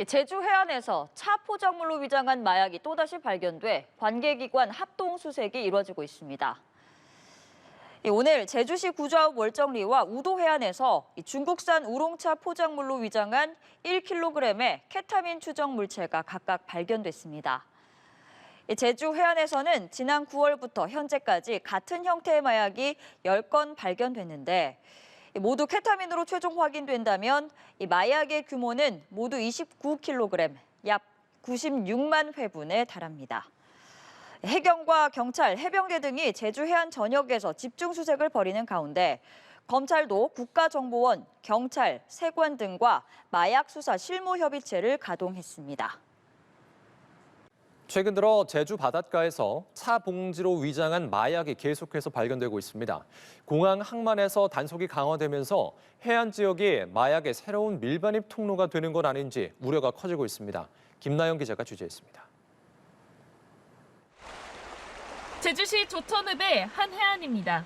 제주 해안에서 차 포장물로 위장한 마약이 또다시 발견돼 관계기관 합동 수색이 이루어지고 있습니다. 오늘 제주시 구좌읍 월정리와 우도 해안에서 중국산 우롱차 포장물로 위장한 1kg의 케타민 추정 물체가 각각 발견됐습니다. 제주 해안에서는 지난 9월부터 현재까지 같은 형태의 마약이 10건 발견됐는데 모두 케타민으로 최종 확인된다면 이 마약의 규모는 모두 29kg, 약 96만 회분에 달합니다. 해경과 경찰, 해병대 등이 제주 해안 전역에서 집중 수색을 벌이는 가운데 검찰도 국가정보원, 경찰, 세관 등과 마약 수사 실무협의체를 가동했습니다. 최근 들어 제주 바닷가에서 차 봉지로 위장한 마약이 계속해서 발견되고 있습니다. 공항 항만에서 단속이 강화되면서 해안 지역이 마약의 새로운 밀반입 통로가 되는 건 아닌지 우려가 커지고 있습니다. 김나영 기자가 취재했습니다. 제주시 조천읍의 한 해안입니다.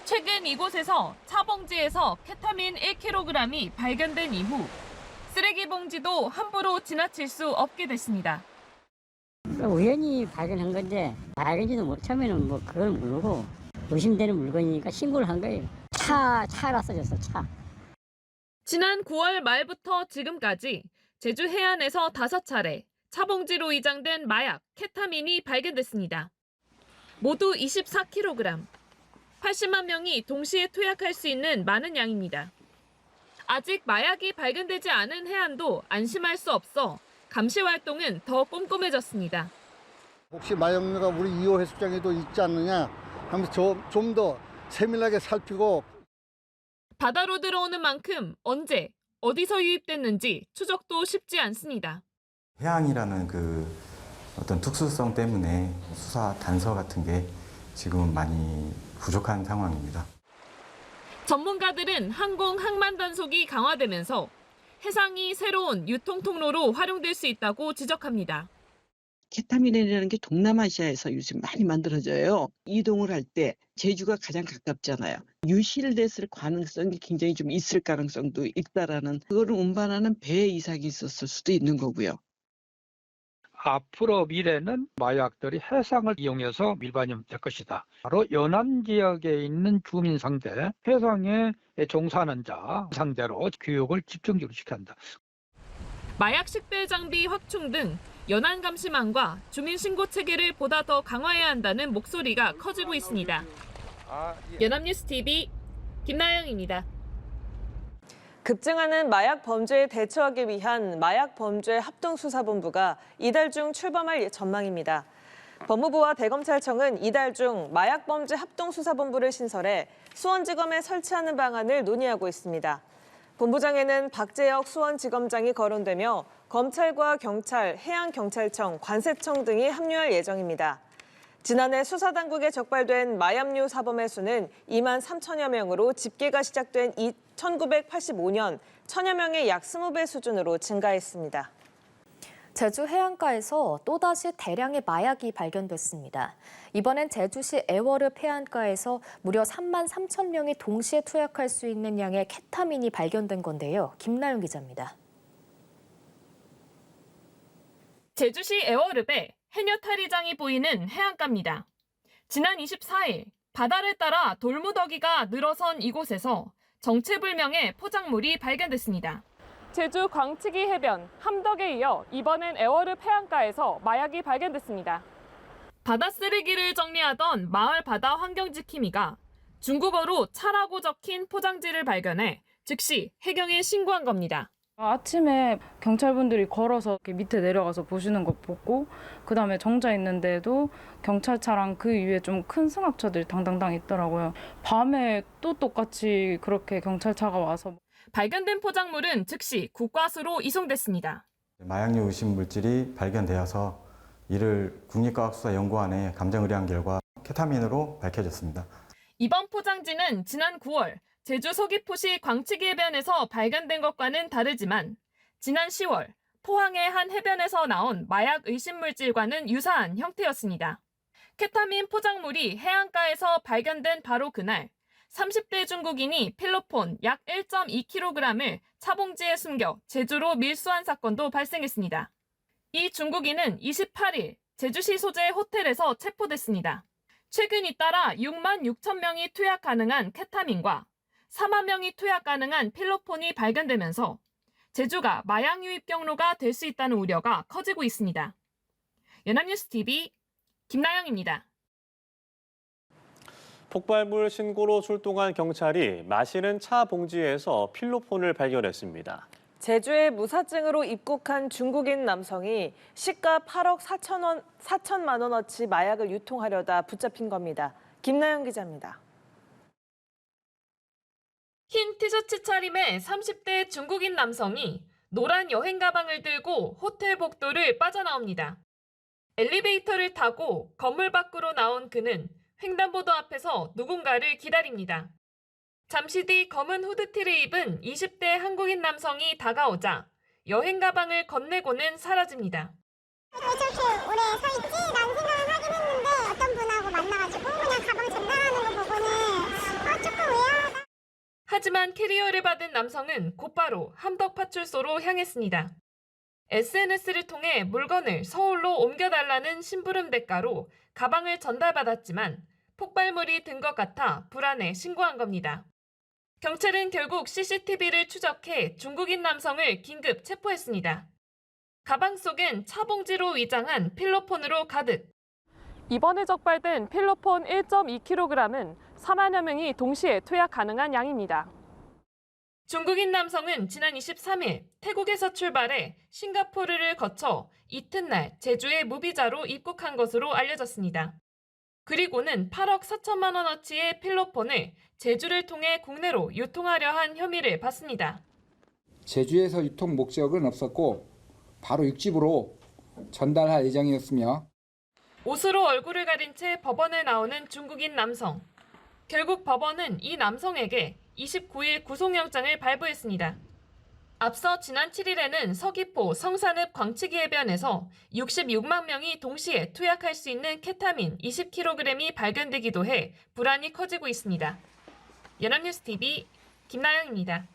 최근 이곳에서 차 봉지에서 케타민 1kg이 발견된 이후 쓰레기 봉지도 함부로 지나칠 수 없게 됐습니다. 우연히 발견한 건데 발견지도 처음에는 그걸 모르고 의심되는 물건이니까 신고를 한 거예요. 차라 써졌어, 차. 지난 9월 말부터 지금까지 제주 해안에서 5차례 차봉지로 위장된 마약 케타민이 발견됐습니다. 모두 24kg, 80만 명이 동시에 투약할 수 있는 많은 양입니다. 아직 마약이 발견되지 않은 해안도 안심할 수 없어 감시 활동은 더 꼼꼼해졌습니다. 혹시 마약류가 우리 2호 해수장에도 있지 않느냐 하면서 좀 더 세밀하게 살피고 바다로 들어오는 만큼 언제, 어디서 유입됐는지 추적도 쉽지 않습니다. 해양이라는 어떤 특수성 때문에 수사 단서 같은 게 지금은 많이 부족한 상황입니다. 전문가들은 항공 항만 단속이 강화되면서 해상이 새로운 유통 통로로 활용될 수 있다고 지적합니다. 케타민이라는 게 동남아시아에서 요즘 많이 만들어져요. 이동을 할 때 제주가 가장 가깝잖아요. 유실됐을 가능성이 굉장히 좀 있을 가능성도 있다라는 그거를 운반하는 배 이상이 있었을 수도 있는 거고요. 앞으로 미래는 마약들이 해상을 이용해서 밀반입될 것이다. 바로 연안 지역에 있는 주민 상대, 해상에 종사하는 자 상대로 교육을 집중적으로 시켜야 한다. 마약 식별 장비 확충 등 연안 감시망과 주민 신고 체계를 보다 더 강화해야 한다는 목소리가 커지고 있습니다. 연합뉴스 TV 김나영입니다. 급증하는 마약 범죄에 대처하기 위한 마약범죄 합동수사본부가 이달 중 출범할 전망입니다. 법무부와 대검찰청은 이달 중 마약범죄 합동수사본부를 신설해 수원지검에 설치하는 방안을 논의하고 있습니다. 본부장에는 박재혁 수원지검장이 거론되며 검찰과 경찰, 해양경찰청, 관세청 등이 합류할 예정입니다. 지난해 수사당국에 적발된 마약류 사범의 수는 2만 3천여 명으로 집계가 시작된 1985년 천여 명의 약 20배 수준으로 증가했습니다. 제주 해안가에서 또다시 대량의 마약이 발견됐습니다. 이번엔 제주시 애월읍 해안가에서 무려 3만 3천 명이 동시에 투약할 수 있는 양의 케타민이 발견된 건데요. 김나영 기자입니다. 제주시 애월읍에 해녀 탈의장이 보이는 해안가입니다. 지난 24일 바다를 따라 돌무더기가 늘어선 이곳에서 정체불명의 포작물이 발견됐습니다. 제주 광치기 해변 함덕에 이어 이번엔 애월읍 해안가에서 마약이 발견됐습니다. 바다 쓰레기를 정리하던 마을 바다 환경지킴이가 중국어로 차라고 적힌 포장지를 발견해 즉시 해경에 신고한 겁니다. 아침에 경찰분들이 걸어서 이렇게 밑에 내려가서 보시는 거 보고 그다음에 정자 있는데도 경찰차랑 그 위에 좀 큰 승합차들이 당당당 있더라고요. 밤에 또 똑같이 그렇게 경찰차가 와서 발견된 포작물은 즉시 국과수로 이송됐습니다. 마약류 의심 물질이 발견되어서 이를 국립과학수사연구원에 감정 의뢰한 결과 케타민으로 밝혀졌습니다. 이번 포장지는 지난 9월 제주 서귀포시 광치기 해변에서 발견된 것과는 다르지만 지난 10월 포항의 한 해변에서 나온 마약 의심 물질과는 유사한 형태였습니다. 케타민 포장물이 해안가에서 발견된 바로 그날 30대 중국인이 필로폰 약 1.2kg을 차봉지에 숨겨 제주로 밀수한 사건도 발생했습니다. 이 중국인은 28일 제주시 소재의 호텔에서 체포됐습니다. 최근 잇따라 6만 6천 명이 투약 가능한 케타민과 4만 명이 투약 가능한 필로폰이 발견되면서 제주가 마약 유입 경로가 될 수 있다는 우려가 커지고 있습니다. 연합뉴스TV 김나영입니다. 폭발물 신고로 출동한 경찰이 마시는 차 봉지에서 필로폰을 발견했습니다. 제주에 무사증으로 입국한 중국인 남성이 시가 8억 4천만 원어치 마약을 유통하려다 붙잡힌 겁니다. 김나영 기자입니다. 흰 티셔츠 차림의 30대 중국인 남성이 노란 여행 가방을 들고 호텔 복도를 빠져나옵니다. 엘리베이터를 타고 건물 밖으로 나온 그는 횡단보도 앞에서 누군가를 기다립니다. 잠시 뒤 검은 후드티를 입은 20대 한국인 남성이 다가오자 여행 가방을 건네고는 사라집니다. 왜 저렇게 오래 서 있지? 라는 생각을 하긴 했는데 어떤 분하고 만나가지고 그냥 가방 전달하는 거 보고는 조금 의아하다. 하지만 캐리어를 받은 남성은 곧바로 함덕파출소로 향했습니다. SNS를 통해 물건을 서울로 옮겨달라는 심부름 대가로 가방을 전달받았지만 폭발물이 든 것 같아 불안해 신고한 겁니다. 경찰은 결국 CCTV를 추적해 중국인 남성을 긴급 체포했습니다. 가방 속엔 차봉지로 위장한 필로폰으로 가득. 이번에 적발된 필로폰 1.2kg은 4만여 명이 동시에 투약 가능한 양입니다. 중국인 남성은 지난 23일 태국에서 출발해 싱가포르를 거쳐 이튿날 제주에 무비자로 입국한 것으로 알려졌습니다. 그리고는 8억 4천만 원어치의 필로폰을 제주를 통해 국내로 유통하려 한 혐의를 받습니다. 제주에서 유통 목적은 없었고 바로 육지부로 전달할 예정이었으며 옷으로 얼굴을 가린 채 법원에 나오는 중국인 남성. 결국 법원은 이 남성에게 29일 구속영장을 발부했습니다. 앞서 지난 7일에는 서귀포 성산읍 광치기 해변에서 66만 명이 동시에 투약할 수 있는 케타민 20kg이 발견되기도 해 불안이 커지고 있습니다. 연합뉴스TV 김나영입니다.